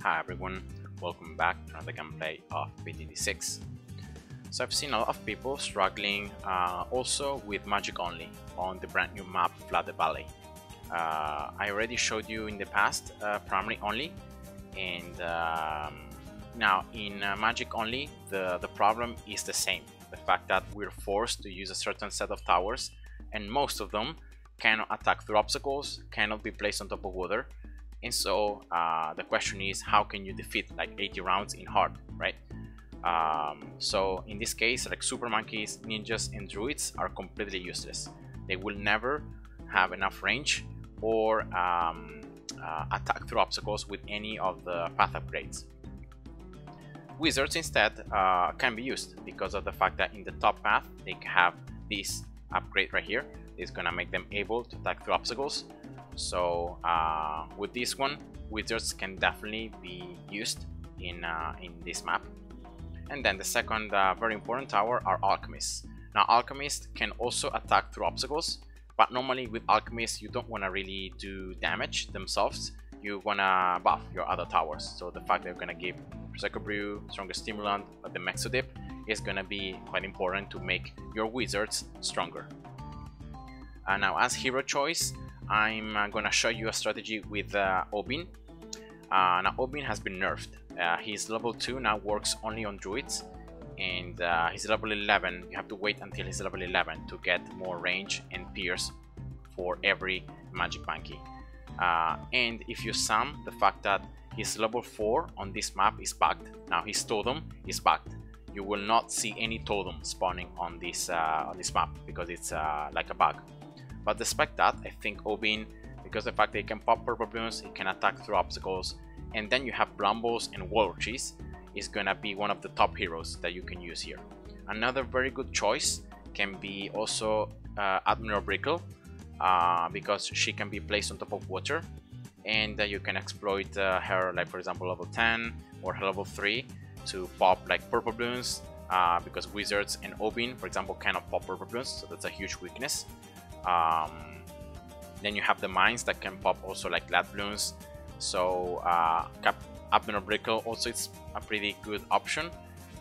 Hi everyone, welcome back to another gameplay of BTD6. So I've seen a lot of people struggling also with magic only on the brand new map Flooded Valley. I already showed you in the past primary only, and now in magic only the problem is the same. The fact that we're forced to use a certain set of towers, and most of them cannot attack through obstacles, cannot be placed on top of water. And so the question is, how can you defeat like 80 rounds in hard, right? So in this case, like super monkeys, ninjas and druids are completely useless. They will never have enough range or attack through obstacles with any of the path upgrades. Wizards instead can be used because of the fact that in the top path they have this upgrade right here. It's gonna make them able to attack through obstacles. So with this one, wizards can definitely be used in this map. And then the second very important tower are alchemists. Now alchemists can also attack through obstacles, but normally with alchemists you don't want to really do damage themselves. You want to buff your other towers. So the fact that you're going to give Prosecco Brew, Strongest Stimulant, or the Mexodip is going to be quite important to make your wizards stronger. Now as hero choice, I'm gonna show you a strategy with Obin. Now Obin has been nerfed. His level 2 now works only on druids, and he's level 11. You have to wait until he's level 11 to get more range and pierce for every magic monkey. And if you sum the fact that his level 4 on this map is bugged, now his totem is bugged. You will not see any totem spawning on this map because it's like a bug. But despite that, I think Obin, because of the fact that he can pop purple bloons, he can attack through obstacles, and then you have Brambles and Warlorchies, is gonna be one of the top heroes that you can use here. Another very good choice can be also Admiral Brickle, because she can be placed on top of water, and you can exploit her, like for example level 10 or her level 3 to pop like purple bloons, because wizards and Obin, for example, cannot pop purple bloons, so that's a huge weakness. Then you have the mines that can pop also like glad bloons. So Admiral Brickle also it's a pretty good option.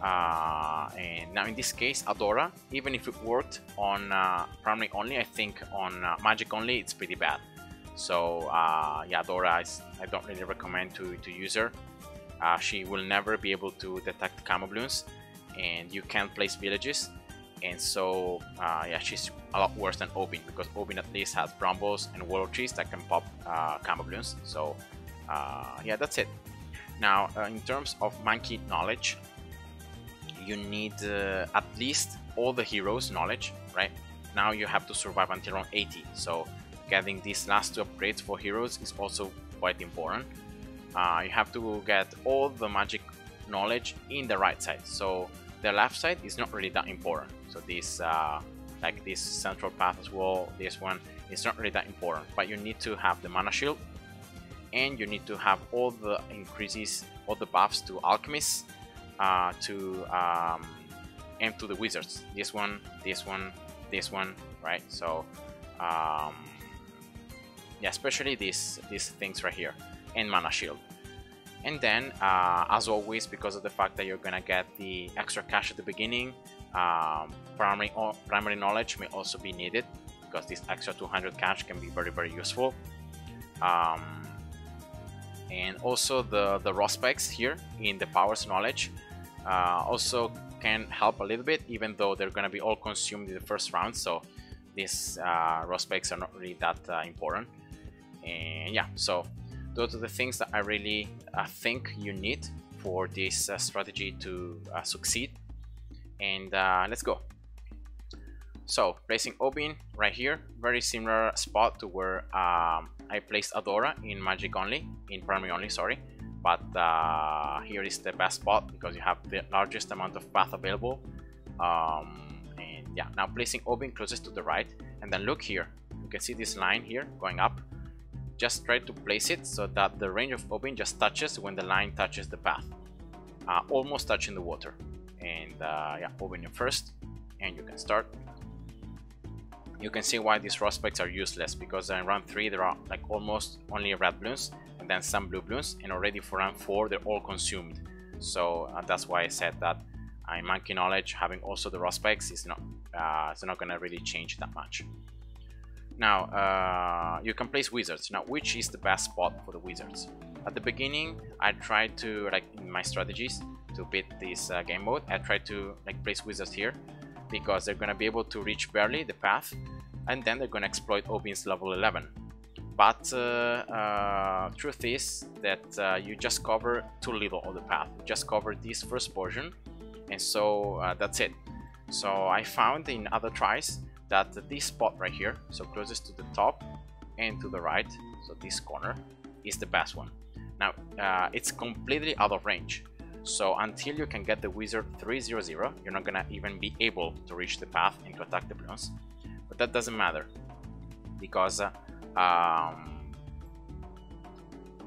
And now in this case, Adora, even if it worked on primary only, I think on magic only it's pretty bad. So yeah, Adora I don't really recommend to use her. She will never be able to detect camo bloons, and you can't place villages. And so yeah, she's a lot worse than Obin, because Obin at least has Brambles and Warlorchies that can pop camo bloons. So yeah, that's it. Now in terms of monkey knowledge, you need at least all the heroes knowledge, right? Now you have to survive until around 80, so getting these last 2 upgrades for heroes is also quite important. You have to get all the magic knowledge in the right side, so the left side is not really that important. So this like this central path as well, this one is not really that important, but you need to have the mana shield, and you need to have all the increases, all the buffs to alchemists, and to the wizards. This one, this one, this one, right? So yeah, especially these things right here, and mana shield. And then as always, because of the fact that you're gonna get the extra cash at the beginning, primary knowledge may also be needed, because this extra 200 cash can be very useful. And also the raw specs here in the powers knowledge also can help a little bit, even though they're gonna be all consumed in the first round. So these raw specs are not really that important. And yeah, so those are the things that I really think you need for this strategy to succeed. And let's go. So placing Obin right here, very similar spot to where I placed Adora in magic only, in primary only, sorry. But here is the best spot because you have the largest amount of path available. And yeah, now placing Obin closest to the right, and then look here, you can see this line here going up. Just try to place it so that the range of Obin just touches when the line touches the path, almost touching the water. And yeah, Obin in first, and you can start. You can see why these raw specs are useless, because in round 3 there are like almost only red bloons, and then some blue balloons, and already for round 4 they're all consumed. So that's why I said that in Monkey Knowledge having also the raw spikes is not it's not gonna really change that much. Now you can place wizards. Now, which is the best spot for the wizards? At the beginning I tried to, like in my strategies to beat this game mode, I tried to like place wizards here because they're gonna be able to reach barely the path, and then they're gonna exploit Obin's level 11. But truth is that you just cover too little of the path. You just cover this first portion, and so that's it. So I found in other tries that this spot right here, so closest to the top and to the right, so this corner, is the best one. Now it's completely out of range, so until you can get the wizard 300, you're not gonna even be able to reach the path and to attack the balloons. But that doesn't matter, because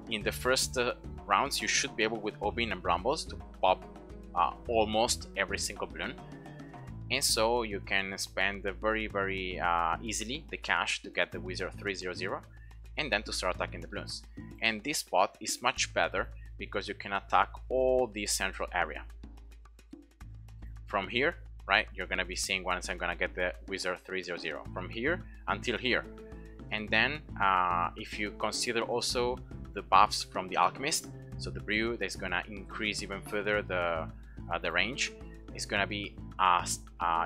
in the first rounds you should be able with Obin and Brambles to pop almost every single balloon, and so you can spend very easily the cash to get the wizard 300 and then to start attacking the balloons. And this spot is much better because you can attack all the central area. From here, right, you're gonna be seeing once I'm gonna get the wizard 300 from here until here. And then if you consider also the buffs from the alchemist, so the brew that's gonna increase even further the range, is gonna be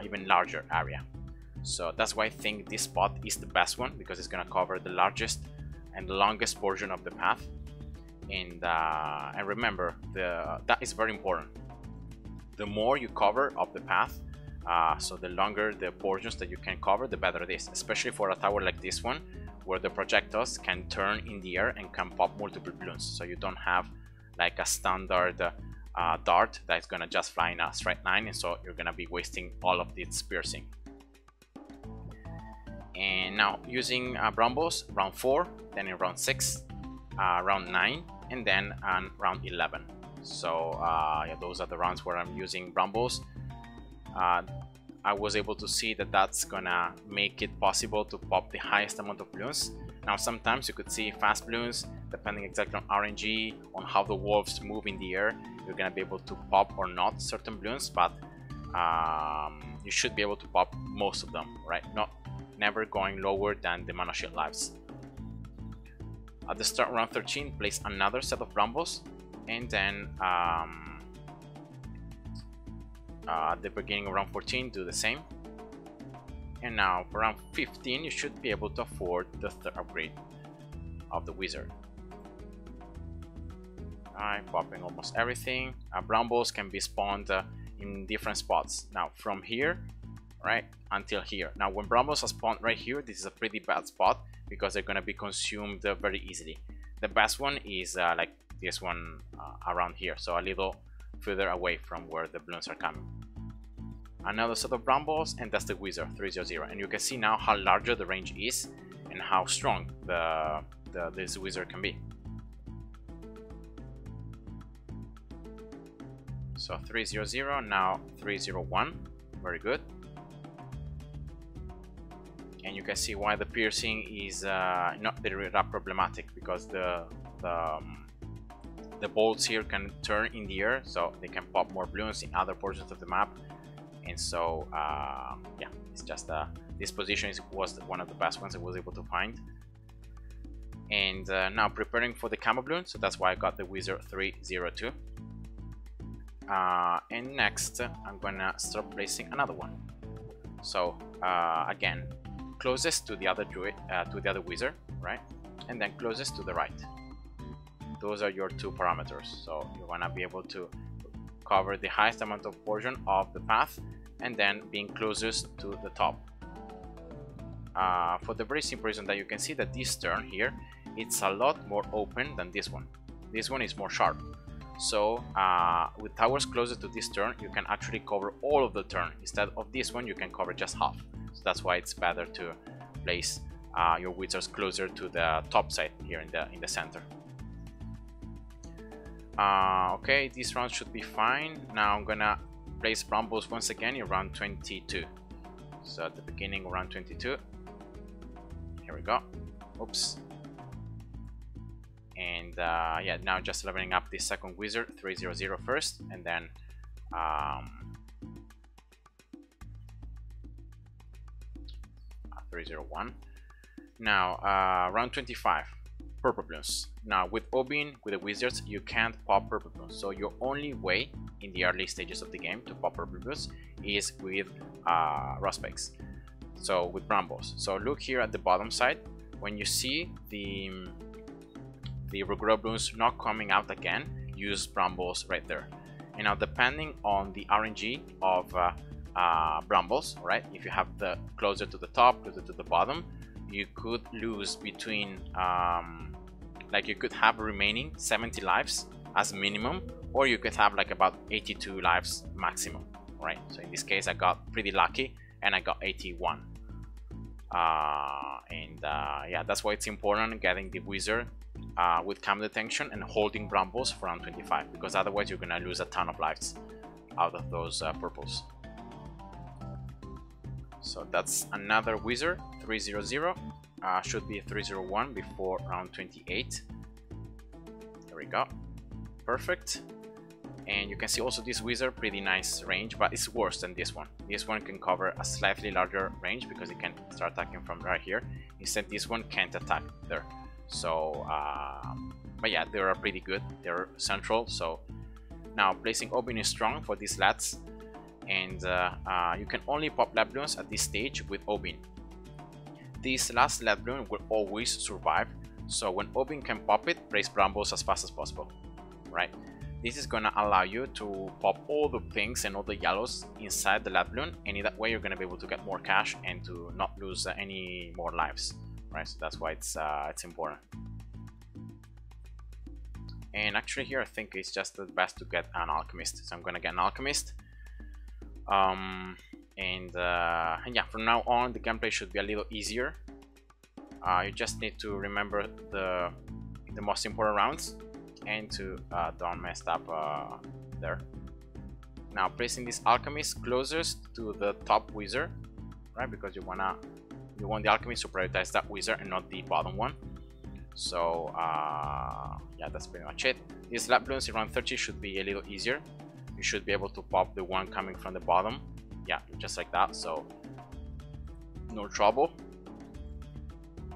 even larger area. So that's why I think this spot is the best one, because it's gonna cover the largest and the longest portion of the path. And remember, that is very important. The more you cover of the path, so the longer the portions that you can cover, the better it is, especially for a tower like this one, where the projectiles can turn in the air and can pop multiple balloons. So you don't have like a standard dart that's gonna just fly in a straight line, and so you're gonna be wasting all of its piercing. And now using Brambles, round 4, then in round 6, round 9, and then round 11. So yeah, those are the rounds where I'm using Brambles. I was able to see that that's gonna make it possible to pop the highest amount of balloons. Now sometimes you could see fast balloons, depending exactly on RNG, on how the wolves move in the air, you're gonna be able to pop or not certain balloons, but you should be able to pop most of them, right? Never going lower than the mana shield lives. At the start of round 13, place another set of Brambles, and then at the beginning of round 14, do the same. And now for round 15, you should be able to afford the third upgrade of the wizard. Alright, popping almost everything. Brambles can be spawned in different spots. Now from here, right, until here. Now when Brambles are spawned right here, this is a pretty bad spot because they're gonna be consumed very easily. The best one is like this one around here, so a little further away from where the balloons are coming. Another set of Brambles, and that's the wizard 300, and you can see now how larger the range is and how strong this wizard can be. So 300, now 301, very good. And you can see why the piercing is not very problematic, because the bolts here can turn in the air, so they can pop more balloons in other portions of the map. And so yeah, it's just this position was one of the best ones I was able to find. And now preparing for the camo balloon, so that's why I got the wizard 302. And next I'm gonna start placing another one. So again, closest to the other druid, to the other wizard, right, and then closest to the right. Those are your two parameters, so you wanna be able to cover the highest amount of portion of the path and then being closest to the top. For the very simple reason that you can see that this turn here, it's a lot more open than this one. This one is more sharp. So with towers closer to this turn, you can actually cover all of the turn. Instead of this one, you can cover just half. So that's why it's better to place your wizards closer to the top side here in the center. Okay, this round should be fine. Now I'm gonna place Brambles once again in round 22. So at the beginning of round 22, here we go. Oops. And yeah, now just leveling up this second wizard 300 first, and then 301. Now round 25, purple bloons. Now with Obin, with the wizards, you can't pop purple bloons, so your only way in the early stages of the game to pop purple bloons is with Ruspecs, so with Brambles. So look here at the bottom side, when you see the regular bloons not coming out again, use Brambles right there. And now depending on the RNG of Brambles, right, if you have the closer to the top, closer to the bottom, you could lose between like you could have remaining 70 lives as minimum, or you could have like about 82 lives maximum, right? So in this case I got pretty lucky and I got 81. Yeah, that's why it's important getting the wizard with cam detection and holding Brambles for round 25, because otherwise you're gonna lose a ton of lives out of those purples. So that's another wizard 300, should be 301 before round 28. There we go, perfect. And you can see also this wizard, pretty nice range, but it's worse than this one. This one can cover a slightly larger range because it can start attacking from right here. Instead, this one can't attack there. So but yeah, they are pretty good, they're central. So now placing Obin is strong for these lats, and you can only pop lab bloons at this stage with Obin. This last lab bloon will always survive, so when Obin can pop it, place Brambles as fast as possible, right? This is gonna allow you to pop all the pinks and all the yellows inside the lab bloon, and in that way you're gonna be able to get more cash and to not lose any more lives, right? So that's why it's important. And actually here I think it's just the best to get an alchemist, so I'm gonna get an alchemist. And yeah, from now on the gameplay should be a little easier. You just need to remember the most important rounds and to don't mess up there. Now placing this alchemist closest to the top wizard, right? Because you want the alchemist to prioritize that wizard and not the bottom one. So yeah, that's pretty much it. These lab bloons in round 30 should be a little easier. You should be able to pop the one coming from the bottom, yeah, just like that, so no trouble.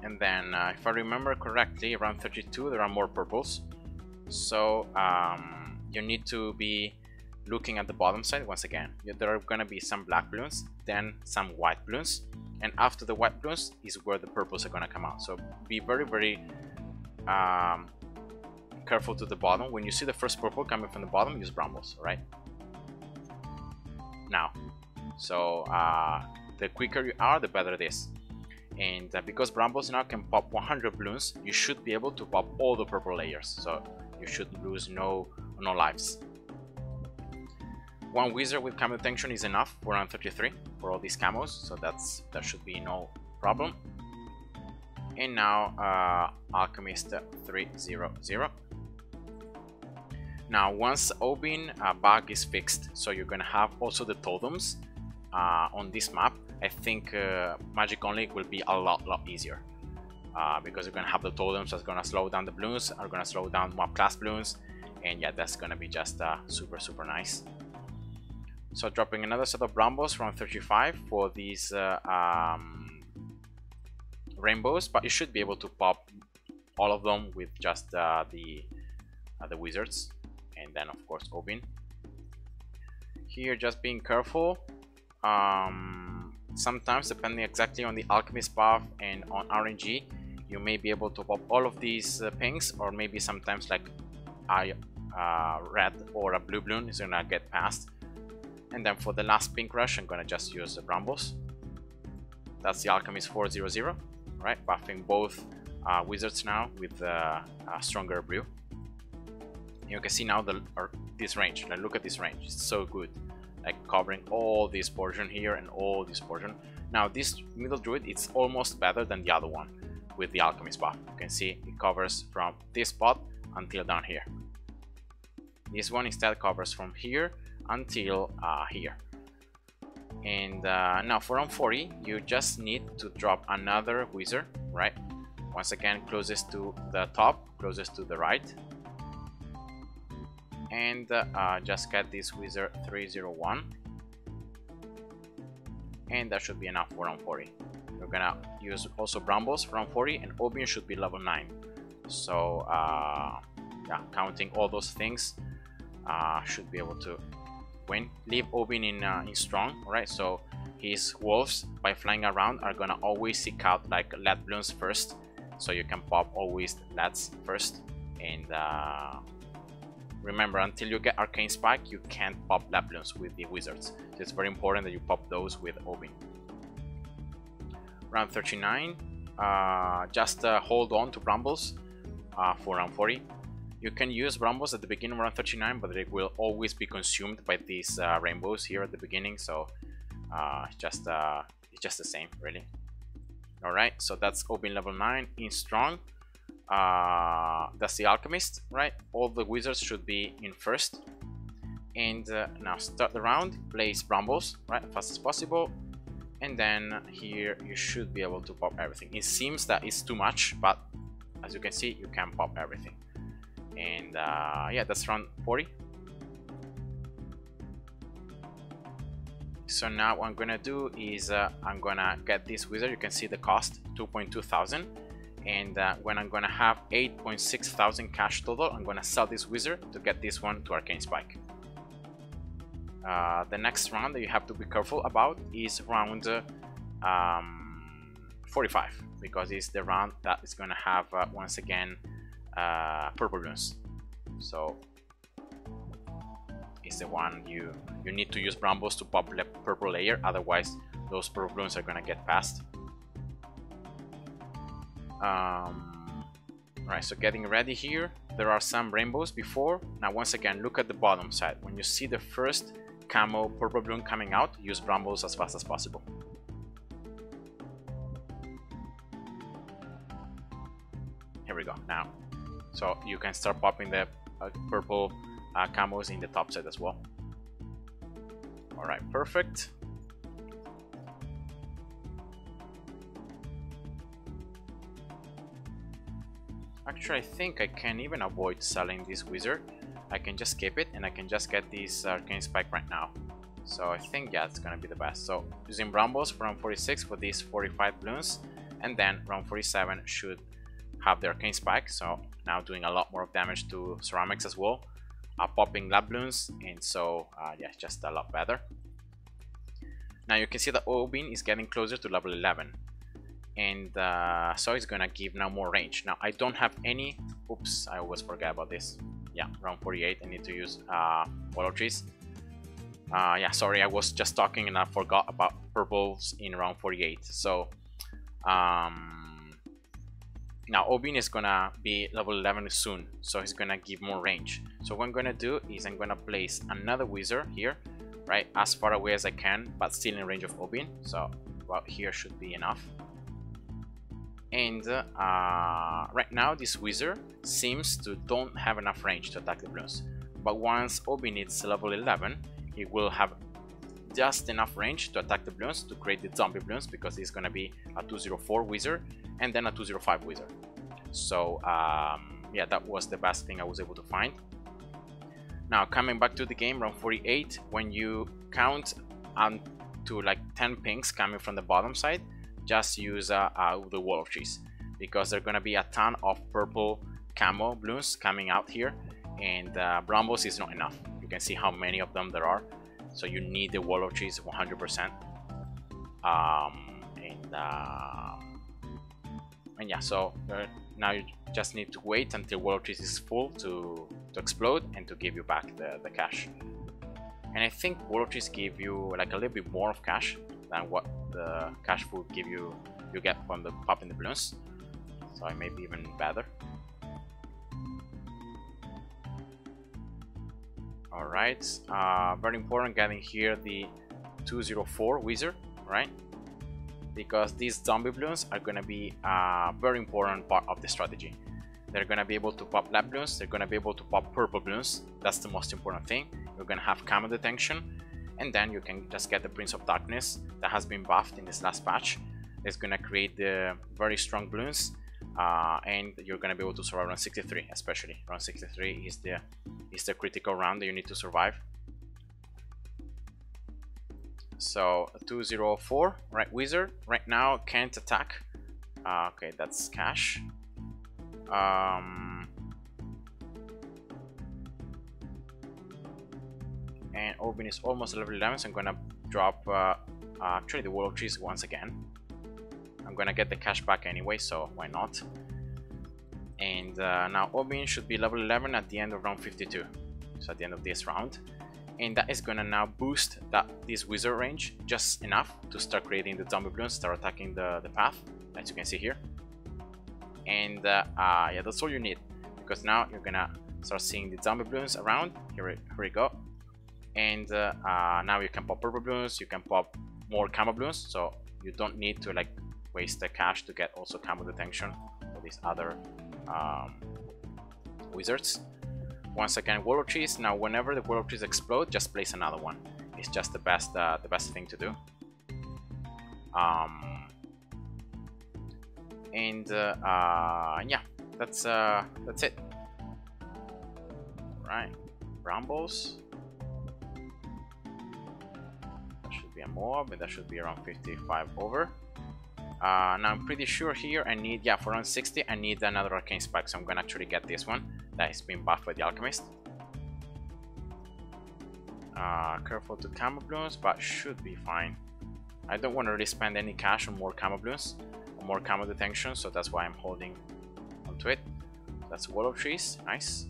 And then if I remember correctly, around 32 there are more purples, so you need to be looking at the bottom side once again. There are gonna be some black bloons, then some white bloons, and after the white bloons is where the purples are gonna come out. So be very careful to the bottom. When you see the first purple coming from the bottom, use Brambles, right? Now, so the quicker you are, the better it is. And because Brambles now can pop 100 bloons, you should be able to pop all the purple layers, so you should lose no lives. One wizard with camo detection is enough for round 33 for all these camos, so that should be no problem. And now alchemist 300. Now once Obin bug is fixed, so you're gonna have also the totems on this map, I think magic only will be a lot easier, because you're gonna have the totems that's gonna slow down the bloons, are gonna slow down mob class bloons, and yeah, that's gonna be just super nice. So dropping another set of Brambles from 35 for these rainbows, but you should be able to pop all of them with just the wizards, and then of course Obin. Here just being careful. Sometimes depending exactly on the alchemist path and on RNG, you may be able to pop all of these pinks, or maybe sometimes like a red or a blue bloon is gonna get past. And then for the last pink rush, I'm gonna just use the Brambles. That's the alchemist 400, right? Buffing both wizards now with a stronger brew. You can see now this range. Like, look at this range, it's so good, like covering all this portion here and all this portion. Now this middle druid, it's almost better than the other one with the alchemist buff. You can see it covers from this spot until down here. This one instead covers from here until here. And now for round 40 you just need to drop another wizard, right? Once again, closest to the top, closest to the right. And just get this wizard 301. And that should be enough for round 40. We're gonna use also brambles for round 40, and Obion should be level 9. So yeah, counting all those things, should be able to win. Leave Obion in strong, right? So his wolves, by flying around, are gonna always seek out like lead bloons first, so you can pop always leads first. And remember, until you get Arcane Spike, you can't pop lead bloons with the wizards. So it's very important that you pop those with Obion. Round 39, just hold on to brambles for round 40. You can use brambles at the beginning of round 39, but they will always be consumed by these rainbows here at the beginning. So it's just the same, really. All right, so that's Obion level 9 in strong. That's the alchemist, right? All the wizards should be in first. And now start the round, place brambles, right, as fast as possible. And then here you should be able to pop everything. It seems that it's too much, but as you can see, you can pop everything. And yeah, that's round 40. So now what I'm gonna do is I'm gonna get this wizard. You can see the cost, 2.2 thousand. And when I'm gonna have 8.6 thousand cash total, I'm gonna sell this wizard to get this one to Arcane Spike. The next round that you have to be careful about is round 45, because it's the round that is gonna have once again purple bloons. So it's the one you need to use brambles to pop the purple layer, otherwise those purple bloons are gonna get passed. Right, so getting ready here, there are some rainbows before. Now once again, look at the bottom side. When you see the first camo purple bloon coming out, use brambles as fast as possible. Here we go now. So you can start popping the purple camos in the top side as well. All right, perfect. Actually, I think I can even avoid selling this wizard. I can just skip it and I can just get this Arcane Spike right now. So I think, yeah, it's gonna be the best. So using brambles for round 46 for these 45 bloons, and then round 47 should have the Arcane Spike. So now doing a lot more of damage to ceramics as well, popping lab bloons, and so yeah, just a lot better. Now you can see that Obion is getting closer to level 11. And so it's gonna give now more range. Now I don't have any, oops, I always forget about this. Yeah, round 48 I need to use Wall of Trees. Yeah, sorry, I was just talking and I forgot about purples in round 48. So now Obion is gonna be level 11 soon, so he's gonna give more range. So what I'm gonna do is I'm gonna place another wizard here, right, as far away as I can, but still in range of Obion. So about here should be enough. And right now this wizard seems to don't have enough range to attack the bloons, but once Obion is level 11, he will have just enough range to attack the bloons to create the zombie bloons, because he's gonna be a 204 wizard and then a 205 wizard. So yeah, that was the best thing I was able to find. Now coming back to the game, round 48, when you count to like 10 pinks coming from the bottom side, just use the Wall of Trees, because there are gonna be a ton of purple camo bloons coming out here, and brambles is not enough. You can see how many of them there are, so you need the Wall of Trees 100%. And yeah, so now you just need to wait until Wall of Trees is full to explode and to give you back the cash. And I think Wall of Trees give you like a little bit more of cash than what the cash food give you get from the popping the bloons, so it may be even better. All right, very important getting here the 204 wizard, right, because these zombie bloons are going to be a very important part of the strategy. They're going to be able to pop lab bloons, they're going to be able to pop purple bloons. That's the most important thing. You're going to have camo detection, and then you can just get the Prince of Darkness that has been buffed in this last patch. It's going to create the very strong bloons. and you're gonna be able to survive round 63. Especially round 63 is the critical round that you need to survive. So 204, right? Wizard right now can't attack. Okay, that's cash. And Orbin is almost level 11, so I'm gonna drop actually the Wall of Trees once again. I'm gonna get the cash back anyway, so why not? And now Orbin should be level 11 at the end of round 52, so at the end of this round. And that is gonna now boost this wizard range just enough to start creating the zombie balloons, start attacking the path, as you can see here. And yeah, that's all you need, because now you're gonna start seeing the zombie balloons around. Here we go. And now you can pop purple balloons, you can pop more camo balloons, so you don't need to like waste the cash to get also camo detection for these other wizards. Once again, Wall of Trees. Now whenever the Wall of Trees explode, just place another one. It's just the best thing to do. And yeah, that's it. Right, brambles. That should be a mob, and that should be around 55 over. Now I'm pretty sure here I need, yeah, for round 60 I need another arcane spike, so I'm gonna actually get this one that has been buffed by the alchemist. Careful to camo balloons, but should be fine. I don't want to really spend any cash on more camo balloons or more camo detection, so that's why I'm holding onto it. That's Wall of Trees, nice.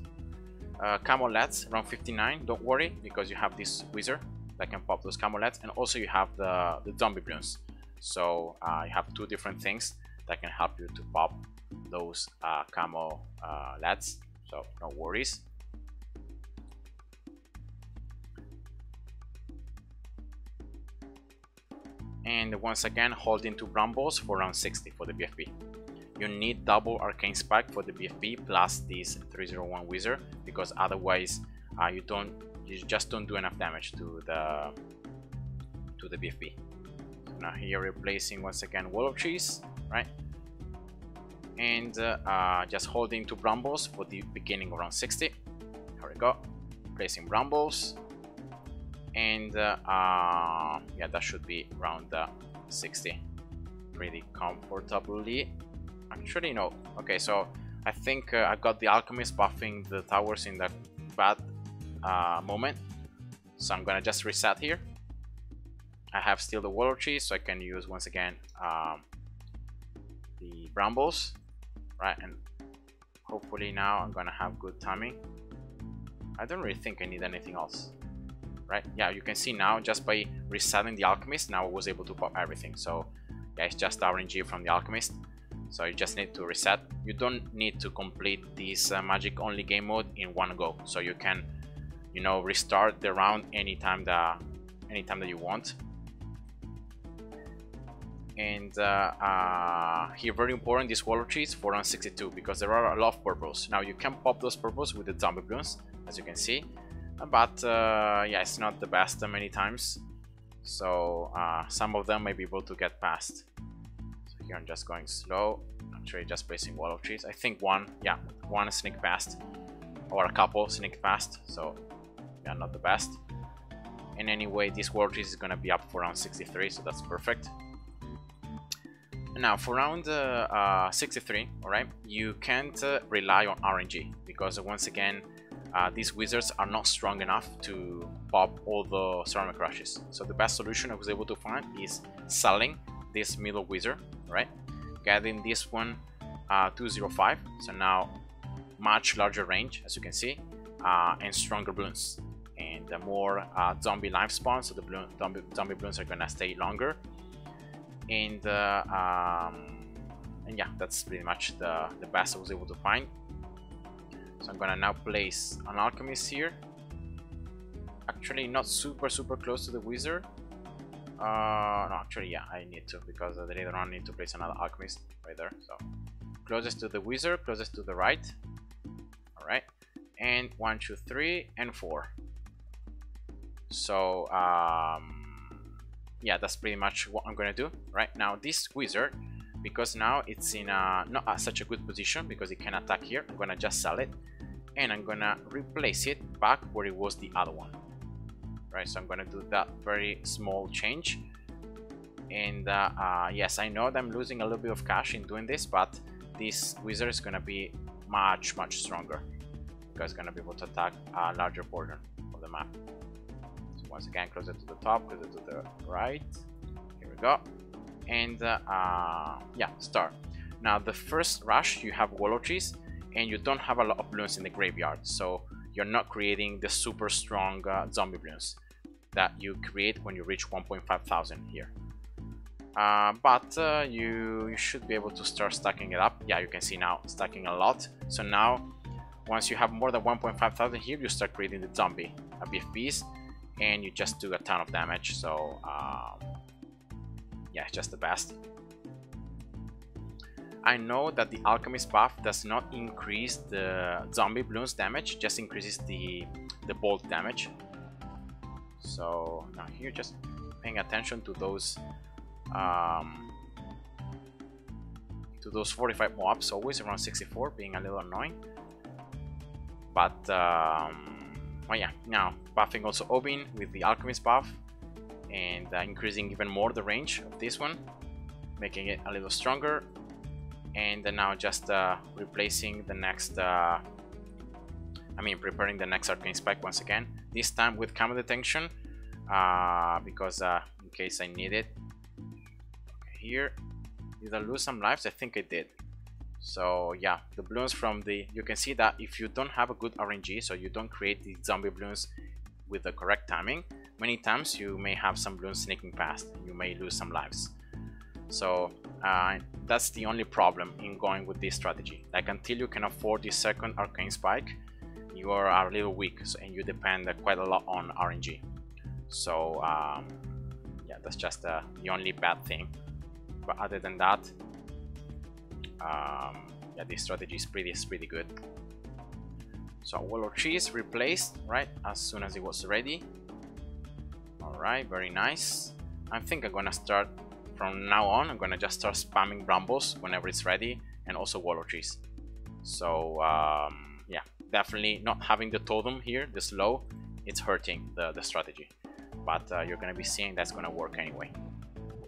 Camo LEDs around 59, don't worry, because you have this wizard that can pop those camo LEDs, and also you have the zombie balloons. So you have two different things that can help you to pop those camo LEDs, so no worries. And once again, hold into brambles for round 60 for the BFB. You need double arcane spike for the BFB plus this 301 wizard, because otherwise you just don't do enough damage to the BFB. Now here replacing once again Wall of Trees, right? And just holding to brambles for the beginning of round 60. Here we go. Placing brambles. And yeah, that should be around 60 pretty comfortably. Actually no, okay, so I think I got the alchemist buffing the towers in that bad moment, so I'm gonna just reset here. I have still the Wall of Trees, so I can use once again the brambles, right? And hopefully now I'm gonna have good timing. I don't really think I need anything else, right? Yeah, you can see now just by resetting the alchemist, now I was able to pop everything. So yeah, it's just RNG from the alchemist, so you just need to reset. You don't need to complete this magic only game mode in one go, so you can, you know, restart the round anytime that you want. And here, very important, this Wall of Trees for round 62, because there are a lot of purples. Now you can pop those purples with the zombie balloons, as you can see, but yeah, it's not the best many times, so some of them may be able to get past. So here I'm just going slow, actually just placing Wall of Trees. I think one sneak past, or a couple sneak past, so yeah, not the best. And anyway, this Wall of Trees is gonna be up for round 63, so that's perfect. Now for round 63, alright, you can't rely on RNG, because once again these wizards are not strong enough to pop all the ceramic rushes. So the best solution I was able to find is selling this middle wizard, right? Getting this one 205, so now much larger range, as you can see, and stronger balloons, and more zombie life spawn, so the zombie balloons are gonna stay longer. And yeah, that's pretty much the best I was able to find. So I'm gonna now place an alchemist here, actually not super close to the wizard. No, actually yeah, I need to, because later on I need to place another alchemist right there. So closest to the wizard, closest to the right. All right, and 1 2 3 and 4. So yeah, that's pretty much what I'm gonna do right now. This wizard because now it's in a not such a good position because it can attack here. I'm gonna just sell it and I'm gonna replace it back where it was the other one, right? So I'm gonna do that very small change. And yes, I know that I'm losing a little bit of cash in doing this, but this wizard is gonna be much stronger because it's gonna be able to attack a larger portion of the map. So once again, closer to the top, closer to the right. Here we go. And yeah, start. Now the first rush, you have Wallow Trees and you don't have a lot of Bloons in the graveyard, so you're not creating the super strong zombie Bloons that you create when you reach 1,500 here. But you should be able to start stacking it up. Yeah, you can see now stacking a lot. So now once you have more than 1,500 here, you start creating the zombie BFBs and you just do a ton of damage. So yeah, just the best. I know that the alchemist buff does not increase the zombie Bloons damage, just increases the bolt damage. So now here, just paying attention to those 45 mobs, always around 64, being a little annoying. But well, yeah, now buffing also Obin with the alchemist buff and increasing even more the range of this one, making it a little stronger. And then now just replacing the next preparing the next arcane spike once again, this time with camera detection, because in case I need it. Okay, here, did I lose some lives? I think I did. So yeah, the Bloons from the, you can see that if you don't have a good RNG, so you don't create the zombie Bloons with the correct timing, many times you may have some Bloons sneaking past and you may lose some lives. So that's the only problem in going with this strategy. Like, until you can afford the second arcane spike, you are a little weak, so, and you depend quite a lot on RNG. So yeah, that's just the only bad thing. But other than that, yeah, this strategy is pretty good. So Wallow Trees replaced right as soon as it was ready. All right, very nice. I think I'm gonna start from now on. I'm gonna just start spamming brambles whenever it's ready, and also Wallow Trees. So yeah, definitely not having the totem here, the slow, it's hurting the strategy. But you're gonna be seeing that's gonna work anyway.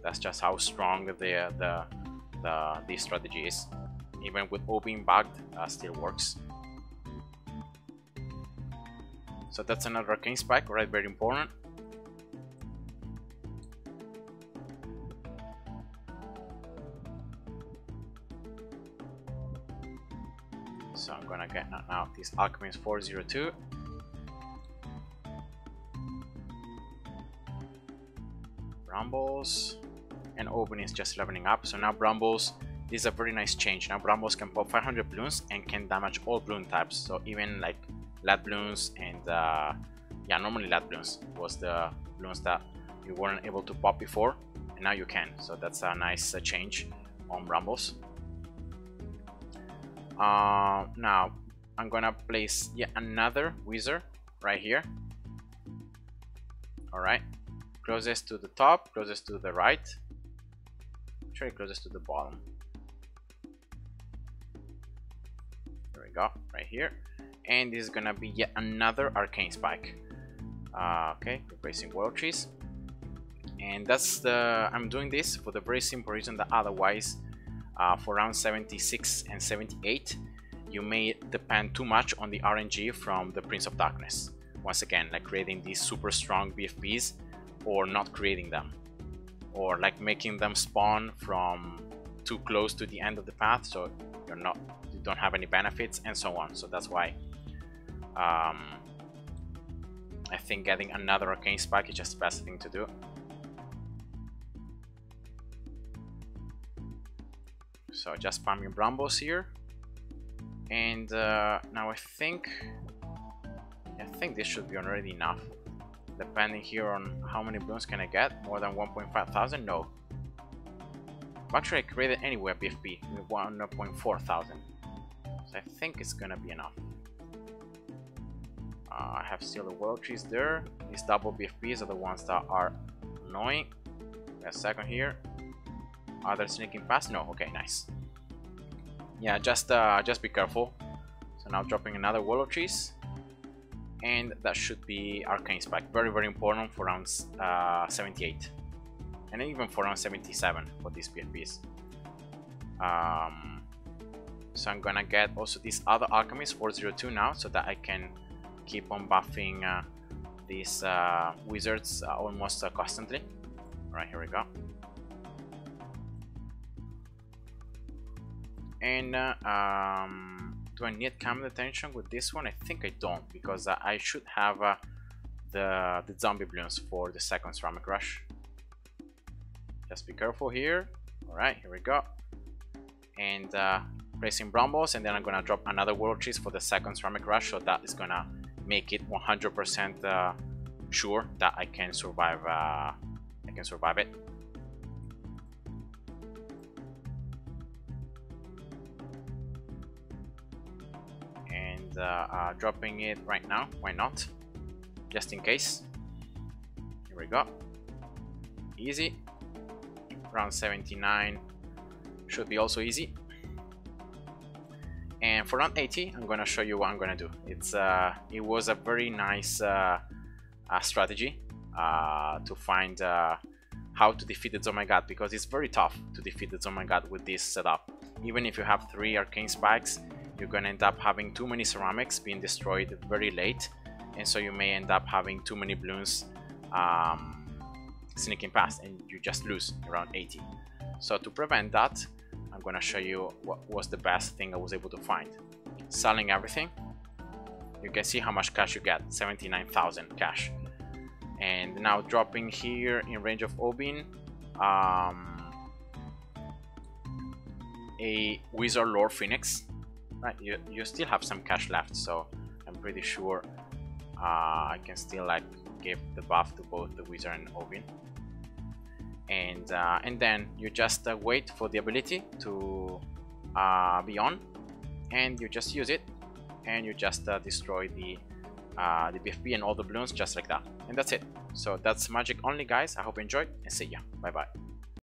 That's just how strong this strategy is. Even with O being bugged, still works. So that's another arcane spike, right? Very important. So I'm gonna get now this Alchemist 402. Brambles, and Open is just leveling up. So now Brambles, this is a very nice change. Now Brambles can pop 500 Bloons and can damage all Bloon types. So even like Lead Bloons and yeah, normally Lead Bloons was the Bloons that you weren't able to pop before, and now you can. So that's a nice change on Brambles. Now I'm gonna place yet another wizard right here. All right, closest to the top, closest to the right, actually closest to the bottom. There we go, right here. And this is gonna be yet another arcane spike. Okay, replacing Wallow Trees. And that's I'm doing this for the very simple reason that otherwise for round 76 and 78 you may depend too much on the RNG from the Prince of Darkness. Once again, like creating these super strong BFBs or not creating them, or like making them spawn from too close to the end of the path, so you don't have any benefits and so on. So that's why I think getting another arcane spike is just the best thing to do. So just spamming Brambles here, and now I think this should be already enough. Depending here on how many Bloons can I get, more than 1,500? No. Actually, I created anyway a BFB with 1,400, so I think it's gonna be enough. I have still the Wallow Trees there. These double BFBs are the ones that are annoying. Wait a second here. Other sneaking past? No. Okay, nice. Yeah, just be careful. So now dropping another wall of trees, and that should be Arcane Spike. Very, very important for round 78, and even for round 77 for these PFPs. So I'm gonna get also this other Alchemist 402 now, so that I can keep on buffing these wizards almost constantly. Alright, here we go. And do I need Command Attention with this one? I think I don't, because I should have the zombie Bloons for the second Ceramic Rush. Just be careful here. Alright, here we go. And placing Brambles, and then I'm gonna drop another Wall of Trees for the second Ceramic Rush, so that is gonna make it 100% sure that I can survive. It. And dropping it right now. Why not? Just in case. Here we go. Easy. Round 79 should be also easy. And for round 80, I'm gonna show you what I'm gonna do. It was a very nice strategy to find how to defeat the Zoma God, because it's very tough to defeat the Zoma God with this setup. Even if you have 3 Arcane Spikes, you're gonna end up having too many ceramics being destroyed very late, and so you may end up having too many Bloons sneaking past, and you just lose around 80. So to prevent that, I'm gonna show you what was the best thing I was able to find. Selling everything, you can see how much cash you get, 79,000 cash. And now dropping here in range of Obin a Wizard Lord Phoenix. Right, you still have some cash left, so I'm pretty sure I can still like give the buff to both the Wizard and Obin. And then you just wait for the ability to be on, and you just use it, and you just destroy the BFB and all the Bloons just like that, and that's it. So that's magic only, guys. I hope you enjoyed, and see ya. Bye bye.